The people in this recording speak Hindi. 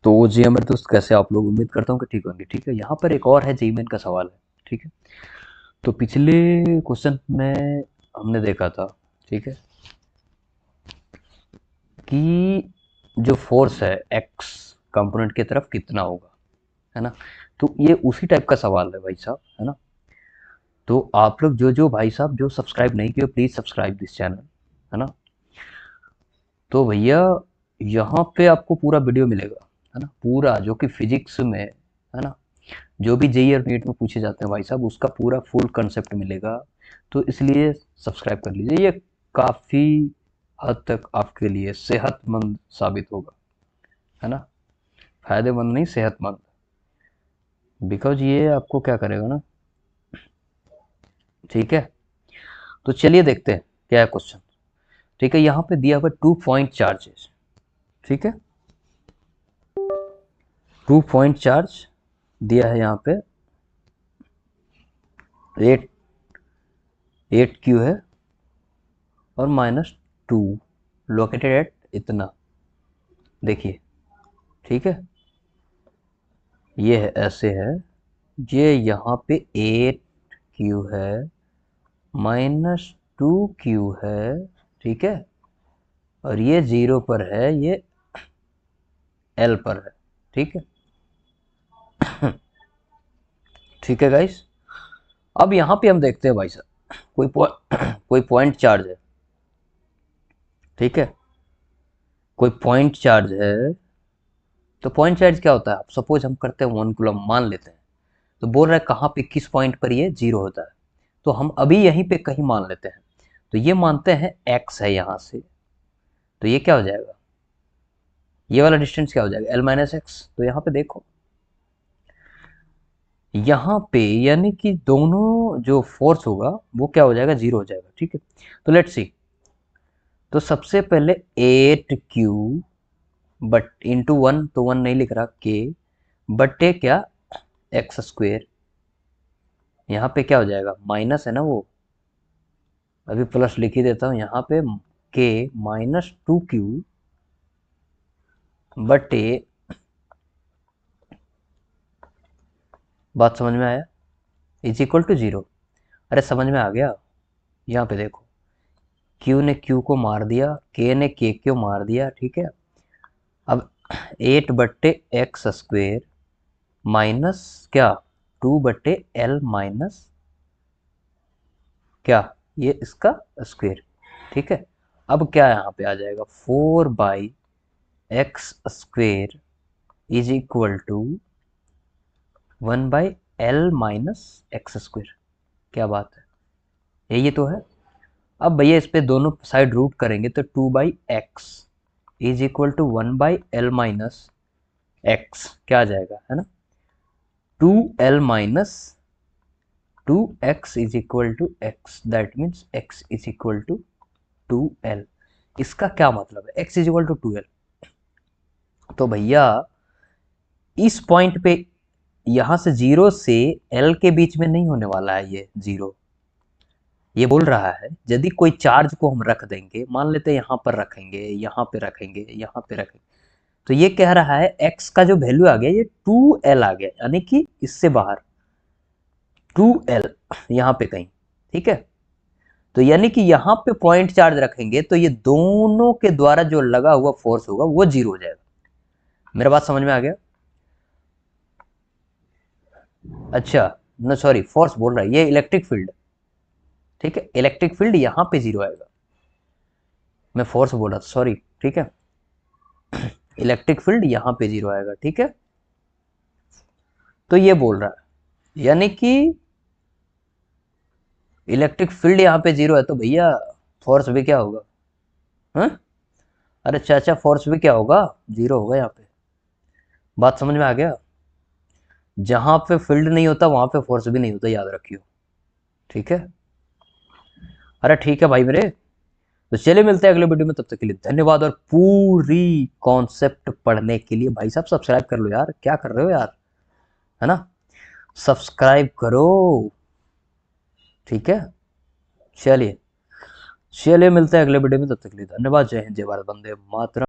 तो जी मेरे दोस्त, कैसे आप लोग? उम्मीद करता हूँ कि ठीक होंगे। ठीक है, यहाँ पर एक और है जेईमेन का सवाल है। ठीक है, तो पिछले क्वेश्चन में हमने देखा था, ठीक है, कि जो फोर्स है एक्स कंपोनेंट की तरफ कितना होगा, है ना। तो ये उसी टाइप का सवाल है भाई साहब, है ना। तो आप लोग जो जो भाई साहब जो सब्सक्राइब नहीं किए, प्लीज सब्सक्राइब दिस चैनल, है ना। तो भैया यहाँ पे आपको पूरा वीडियो मिलेगा, है ना, पूरा जो कि फिजिक्स में, है ना, जो भी जेईई और नीट में पूछे जाते हैं भाई साहब, उसका पूरा फुल कंसेप्ट मिलेगा। तो इसलिए सब्सक्राइब कर लीजिए, ये काफ़ी हद तक आपके लिए सेहतमंद साबित होगा, है ना। फायदेमंद नहीं, सेहतमंद। बिकॉज ये आपको क्या करेगा ना, ठीक है। तो चलिए देखते हैं क्या है क्वेश्चन। ठीक है, यहाँ पे दिया हुआ 2 पॉइंट चार्जेस। ठीक है, 2 पॉइंट चार्ज दिया है यहाँ पे, 8 क्यू है और -2 लोकेटेड एट इतना, देखिए। ठीक है, ये है, ऐसे है। ये यहाँ पे 8 क्यू है, -2 क्यू है, ठीक है। और ये 0 पर है, ये एल पर है, ठीक है। ठीक है गाइस, अब यहाँ पे हम देखते हैं भाई साहब, कोई पॉइंट चार्ज है, ठीक है, कोई पॉइंट चार्ज है। तो पॉइंट चार्ज क्या होता है, आप सपोज हम करते हैं 1 कूलम मान लेते हैं। तो बोल रहा है कहाँ पे, किस पॉइंट पर ये 0 होता है। तो हम अभी यहीं पे कहीं मान लेते हैं। तो ये मानते हैं x है यहाँ से, तो ये क्या हो जाएगा, ये वाला डिस्टेंस क्या हो जाएगा, l-x। तो यहाँ पे देखो, यहाँ पे यानी कि दोनों जो फोर्स होगा वो क्या हो जाएगा, 0 हो जाएगा। ठीक है, तो लेट्स सी। तो सबसे पहले 8 क्यू बट इंटू 1, तो 1 नहीं लिख रहा, के बटे क्या, एक्स स्क्वेयर। यहाँ पे क्या हो जाएगा, माइनस है ना वो, अभी प्लस लिख ही देता हूँ यहाँ पे, के -2 क्यू बटे, बात समझ में आया, इज इक्वल टू 0। अरे समझ में आ गया, यहाँ पे देखो, Q ने Q को मार दिया, K ने K को मार दिया, ठीक है। अब 8/x² माइनस क्या, 2/L माइनस क्या, ये इसका स्क्वेयर। ठीक है, अब क्या यहाँ पे आ जाएगा, 4/x² is equal to 1/L-x²। क्या बात है, यही तो है। अब भैया इस पे दोनों साइड रूट करेंगे तो 2/x is equal to 1/L-x क्या आ जाएगा, है ना, 2x is equal to x, that means x is equal to 2L। इसका क्या मतलब है, x is equal to 2L। तो भैया इस पॉइंट पे, यहां से 0 से L के बीच में नहीं होने वाला है ये 0। ये बोल रहा है यदि कोई चार्ज को हम रख देंगे, मान लेते हैं यहाँ पर रखेंगे, यहाँ पे रखेंगे, यहाँ पे रखेंगे, तो ये कह रहा है x का जो वैल्यू आ गया ये 2L आ गया, यानी कि इससे बाहर 2L यहाँ पे कहीं। ठीक है, तो यानी कि यहाँ पे पॉइंट चार्ज रखेंगे तो ये दोनों के द्वारा जो लगा हुआ फोर्स होगा वो 0 हो जाएगा। मेरा बात समझ में आ गया? अच्छा, न सॉरी, फोर्स बोल रहा है, ये इलेक्ट्रिक फील्ड। ठीक है, इलेक्ट्रिक फील्ड यहाँ पे 0 आएगा, मैं फोर्स बोल रहा था, सॉरी। ठीक है, इलेक्ट्रिक फील्ड यहाँ पे 0 आएगा। ठीक है, तो ये बोल रहा है यानी कि इलेक्ट्रिक फील्ड यहाँ पे 0 है, तो भैया फोर्स भी क्या होगा, हाँ? अरे चाचा, फोर्स भी क्या होगा, 0 होगा यहाँ पे। बात समझ में आ गया? जहां पे फील्ड नहीं होता वहां पे फोर्स भी नहीं होता, याद रखियो। ठीक है, अरे ठीक है भाई मेरे, तो चलिए मिलते हैं अगले वीडियो में, तब तक के लिए धन्यवाद। और पूरी कॉन्सेप्ट पढ़ने के लिए भाई साहब सब्सक्राइब कर लो यार, क्या कर रहे हो यार, है ना, सब्सक्राइब करो। ठीक है, चलिए चलिए मिलते हैं अगले वीडियो में, तब तक के लिए धन्यवाद। जय हिंद, जय भारत, वंदे मातरम।